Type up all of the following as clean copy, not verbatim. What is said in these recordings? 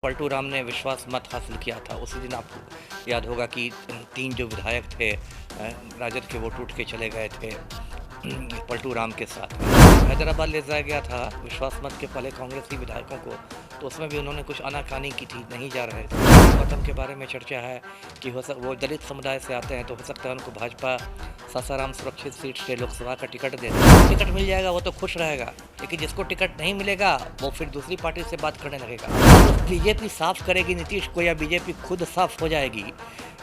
पलटू राम ने विश्वास मत हासिल किया था। उसी दिन आपको याद होगा कि 3 जो विधायक थे राजद के, वो टूट के चले गए थे पलटू राम के साथ। हैदराबाद ले जाया गया था विश्वास मत के पहले कांग्रेसी विधायकों को, तो उसमें भी उन्होंने कुछ आनाकानी की थी, नहीं जा रहे थे। गौतम के बारे में चर्चा है कि वो दलित समुदाय से आते हैं, तो हो सकता है उनको भाजपा सासाराम सुरक्षित सीट से लोकसभा का टिकट दे दे। टिकट मिल जाएगा वो तो खुश रहेगा, लेकिन जिसको टिकट नहीं मिलेगा वो फिर दूसरी पार्टी से बात करने लगेगा। तो बीजेपी साफ करेगी नीतीश को या बीजेपी खुद साफ हो जाएगी,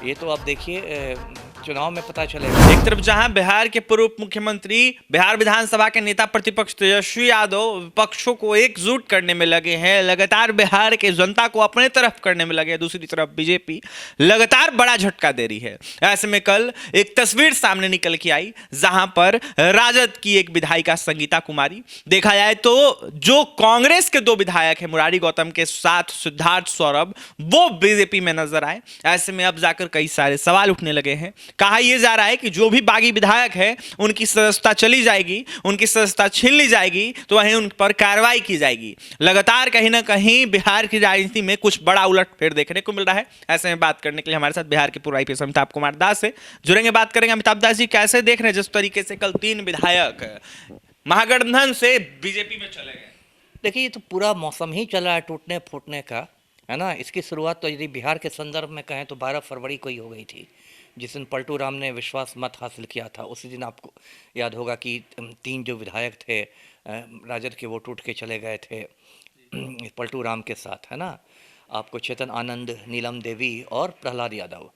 ये तो आप देखिए चुनाव में पता चलेगा। एक तरफ जहां बिहार के पूर्व मुख्यमंत्री, बिहार विधानसभा के नेता प्रतिपक्ष तेजस्वी यादव विपक्षों को एकजुट करने में लगे हैं, लगातार बिहार के जनता को अपने तरफ करने में लगे हैं, दूसरी तरफ बीजेपी लगातार बड़ा झटका दे रही है। ऐसे में कल एक तस्वीर सामने निकल के आई जहां पर राजद की एक विधायिका संगीता कुमारी, देखा जाए तो जो कांग्रेस के 2 विधायक हैं मुरारी गौतम के साथ सिद्धार्थ सौरभ, वो बीजेपी में नजर आए। ऐसे में अब जाकर कई सारे सवाल उठने लगे हैं। कहा यह जा रहा है कि जो भी बागी विधायक है उनकी सदस्यता चली जाएगी, उनकी सदस्यता छीन ली जाएगी, तो वहीं उन पर कार्रवाई की जाएगी। लगातार कहीं ना कहीं बिहार की राजनीति में कुछ बड़ा उलटफेर देखने को मिल रहा है। ऐसे में बात करने के लिए हमारे साथ बिहार के पूर्व आईपीएस अमिताभ कुमार दास से जुड़ेंगे। बात करेंगे अमिताभ दास जी, कैसे देख रहे हैं जिस तरीके से कल 3 विधायक महागठबंधन से बीजेपी में चले गए? देखिए, ये तो पूरा मौसम ही चला है टूटने फूटने का, है ना। इसकी शुरुआत तो यदि बिहार के संदर्भ में कहें तो 12 फरवरी को ही हो गई थी, जिस दिन पलटू राम ने विश्वास मत हासिल किया था। उसी दिन आपको याद होगा कि 3 जो विधायक थे राजद के, वो टूट के चले गए थे पलटू राम के साथ, है ना। आपको चेतन आनंद, नीलम देवी और प्रहलाद यादव,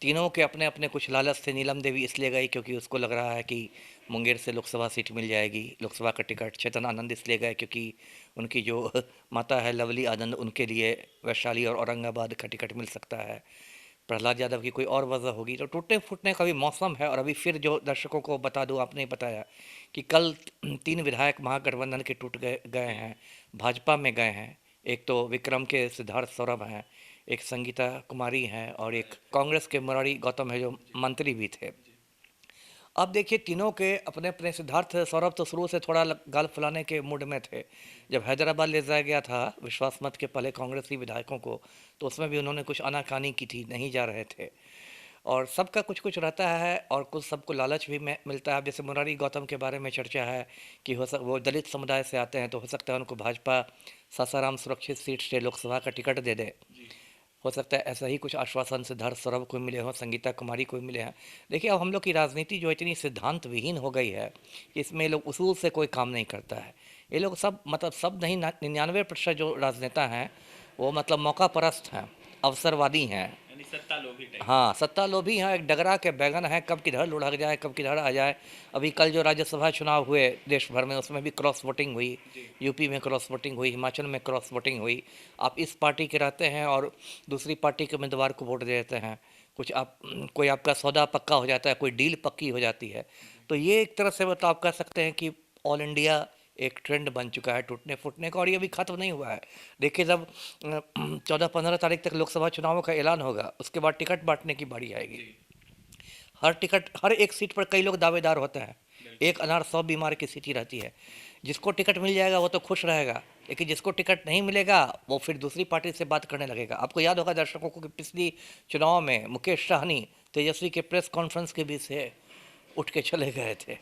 तीनों के अपने अपने कुछ लालच थे। नीलम देवी इसलिए गई क्योंकि उसको लग रहा है कि मुंगेर से लोकसभा सीट मिल जाएगी, लोकसभा का टिकट। चेतन आनंद इसलिए गए क्योंकि उनकी जो माता है लवली आनंद, उनके लिए वैशाली और औरंगाबाद का टिकट मिल सकता है। प्रहलाद यादव की कोई और वजह होगी। तो टूटने फूटने का भी मौसम है। और अभी फिर जो दर्शकों को बता दूं, आपने ही बताया कि कल 3 विधायक महागठबंधन के टूट गए हैं, भाजपा में गए हैं। एक तो विक्रम के सिद्धार्थ सौरभ हैं, एक संगीता कुमारी हैं, और एक कांग्रेस के मुरारी गौतम है जो मंत्री भी थे। अब देखिए, तीनों के अपने अपने, सिद्धार्थ सौरभ तो शुरू से थोड़ा गाल फुलाने के मूड में थे। जब हैदराबाद ले जाया गया था विश्वास मत के पहले कांग्रेसी विधायकों को, तो उसमें भी उन्होंने कुछ आनाकानी की थी, नहीं जा रहे थे। और सबका कुछ कुछ रहता है और कुछ सबको लालच भी मिलता है। जैसे मुरारी गौतम के बारे में चर्चा है कि वो दलित समुदाय से आते हैं, तो हो सकता है उनको भाजपा सासाराम सुरक्षित सीट से लोकसभा का टिकट दे दे। हो सकता है ऐसा ही कुछ आश्वासन सिद्धार्थ सौरभ को मिले हो, संगीता कुमारी को मिले हैं। देखिए, अब हम लोग की राजनीति जो इतनी सिद्धांत विहीन हो गई है कि इसमें लोग उसूल से कोई काम नहीं करता है। ये लोग सब, मतलब सब नहीं, 99% जो राजनेता हैं वो मतलब मौका परस्त हैं, अवसरवादी हैं, सत्ता लोभी टाइप। हाँ सत्ता लोभी हैं, एक डगरा के बैगन है, कब किधर लुढ़क जाए, कब किधर आ जाए। अभी कल जो राज्यसभा चुनाव हुए देश भर में, उसमें भी क्रॉस वोटिंग हुई। यूपी में क्रॉस वोटिंग हुई, हिमाचल में क्रॉस वोटिंग हुई। आप इस पार्टी के रहते हैं और दूसरी पार्टी के उम्मीदवार को वोट दे देते हैं। कुछ आप, कोई आपका सौदा पक्का हो जाता है, कोई डील पक्की हो जाती है। तो ये एक तरह से मतलब आप कह सकते हैं कि ऑल इंडिया एक ट्रेंड बन चुका है टूटने फूटने का, और ये अभी खत्म नहीं हुआ है। देखिए, जब 14-15 तारीख तक लोकसभा चुनावों का ऐलान होगा, उसके बाद टिकट बांटने की बारी आएगी। हर एक सीट पर कई लोग दावेदार होते हैं। एक अनार 100 बीमार की सीट ही रहती है। जिसको टिकट मिल जाएगा वो तो खुश रहेगा, लेकिन जिसको टिकट नहीं मिलेगा वो फिर दूसरी पार्टी से बात करने लगेगा। आपको याद होगा दर्शकों को कि पिछली चुनाव में मुकेश सहनी तेजस्वी के प्रेस कॉन्फ्रेंस के बीच से उठ के चले गए थे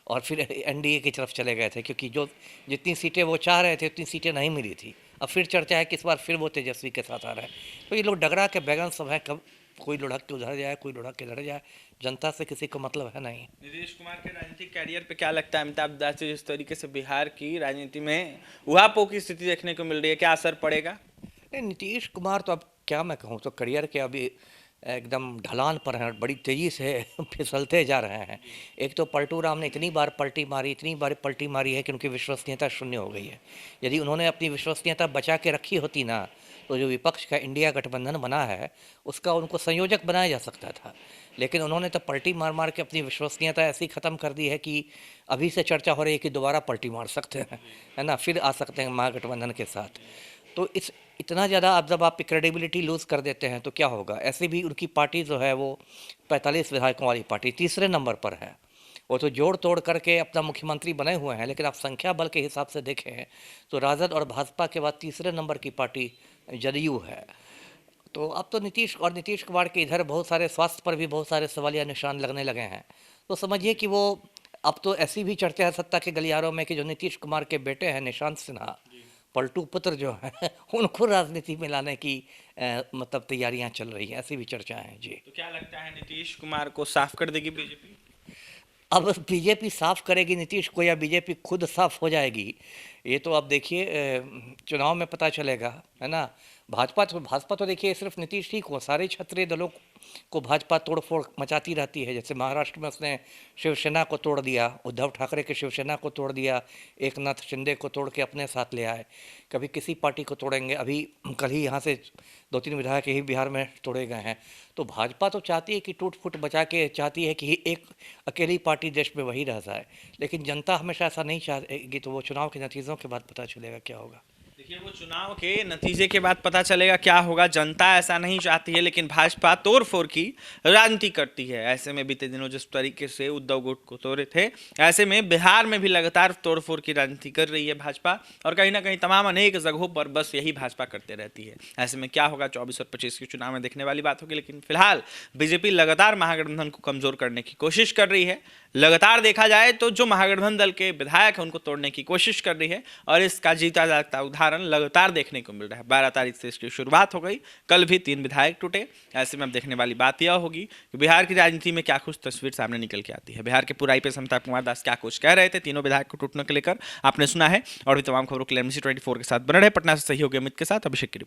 और फिर एनडीए की तरफ चले गए थे, क्योंकि जो जितनी सीटें वो चाह रहे थे उतनी सीटें नहीं मिली थी। अब फिर चर्चा है कि इस बार फिर वो तेजस्वी के साथ आ रहे हैं। तो ये लोग डगरा के बैगन सब हैं, कब कोई लुढ़क के उधर जाए, कोई लुढ़क के इधर जाए, जनता से किसी को मतलब है नहीं। नीतीश कुमार के राजनीतिक कैरियर पे क्या लगता है अमिताभ दास जी, जिस तरीके से बिहार की राजनीति में उहापोह की स्थिति देखने को मिल रही है, क्या असर पड़ेगा? नहीं, नीतीश कुमार तो अब क्या मैं कहूँ, तो करियर के अभी एकदम ढलान पर हैं, बड़ी तेज़ी से फिसलते जा रहे हैं। एक तो पलटू राम ने इतनी बार पलटी मारी है कि उनकी विश्वसनीयता शून्य हो गई है। यदि उन्होंने अपनी विश्वसनीयता बचा के रखी होती ना, तो जो विपक्ष का इंडिया गठबंधन बना है उसका उनको संयोजक बनाया जा सकता था। लेकिन उन्होंने तो पलटी मार मार के अपनी विश्वसनीयता ऐसी ख़त्म कर दी है कि अभी से चर्चा हो रही है कि दोबारा पलटी मार सकते हैं, है ना, फिर आ सकते हैं महागठबंधन के साथ। तो इतना ज़्यादा आप जब आप क्रेडिबिलिटी लूज़ कर देते हैं तो क्या होगा। ऐसे भी उनकी पार्टी जो है वो 45 विधायकों वाली पार्टी तीसरे नंबर पर है। वो तो जोड़ तोड़ करके अपना मुख्यमंत्री बने हुए हैं, लेकिन आप संख्या बल के हिसाब से देखें तो राजद और भाजपा के बाद तीसरे नंबर की पार्टी जदयू है। तो अब तो नीतीश कुमार के इधर बहुत सारे स्वास्थ्य पर भी बहुत सारे सवालिया निशान लगने लगे हैं। तो समझिए कि वो अब तो ऐसी भी चर्चा है सत्ता के गलियारों में कि जो नीतीश कुमार के बेटे हैं निशांत सिन्हा, पलटू पुत्र जो हैं उनको राजनीति में लाने की मतलब तैयारियां चल रही हैं, ऐसी भी चर्चाएं हैं जी। तो क्या लगता है नीतीश कुमार को साफ कर देगी बीजेपी? अब बीजेपी साफ करेगी नीतीश को या बीजेपी खुद साफ हो जाएगी, ये तो अब देखिए चुनाव में पता चलेगा, है ना। भाजपा तो देखिए सिर्फ नीतीश ही को, सारे क्षेत्रीय दलों को भाजपा तोड़फोड़ मचाती रहती है। जैसे महाराष्ट्र में उसने शिवसेना को तोड़ दिया, उद्धव ठाकरे के शिवसेना को तोड़ दिया, एकनाथ शिंदे को तोड़ के अपने साथ ले आए। कभी किसी पार्टी को तोड़ेंगे, अभी कल ही यहाँ से 2-3 विधायक ही बिहार में तोड़े गए हैं। तो भाजपा तो चाहती है कि टूट फूट बचा के, चाहती है कि एक अकेली पार्टी देश में वही रह जाए, लेकिन जनता हमेशा ऐसा नहीं चाहेगी। तो वो चुनाव के नतीजों के बाद पता चलेगा क्या होगा। देखिए, वो चुनाव के नतीजे के बाद पता चलेगा क्या होगा। जनता ऐसा नहीं चाहती है, लेकिन भाजपा तोड़ फोड़ की राजनीति करती है। ऐसे में बीते दिनों जिस तरीके से उद्धव गुट को तोड़े थे, ऐसे में बिहार में भी लगातार तोड़ फोड़ की राजनीति कर रही है भाजपा, और कहीं ना कहीं तमाम अनेक जगहों पर बस यही भाजपा करते रहती है। ऐसे में क्या होगा 24 और 25 के चुनाव में देखने वाली बात होगी। लेकिन फिलहाल बीजेपी लगातार महागठबंधन को कमजोर करने की कोशिश कर रही है। लगातार देखा जाए तो जो महागठबंधन दल के विधायक हैं उनको तोड़ने की कोशिश कर रही है, और इसका जीता जागता उदाहरण लगातार देखने को मिल रहा है। 12 तारीख से इसकी शुरुआत हो गई, कल भी 3 विधायक टूटे। ऐसे में अब देखने वाली बात यह होगी कि बिहार की राजनीति में क्या कुछ तस्वीर सामने निकल के आती है। बिहार के पूर्व IPS अमिताभ कुमार दास क्या कुछ कह रहे थे तीनों विधायक को टूटने को लेकर, आपने सुना है। और भी तमाम खबरों के लिए MBC 24 के साथ बने रहे। पटना से सहयोगी अमित के साथ अभिषेक की रिपोर्ट।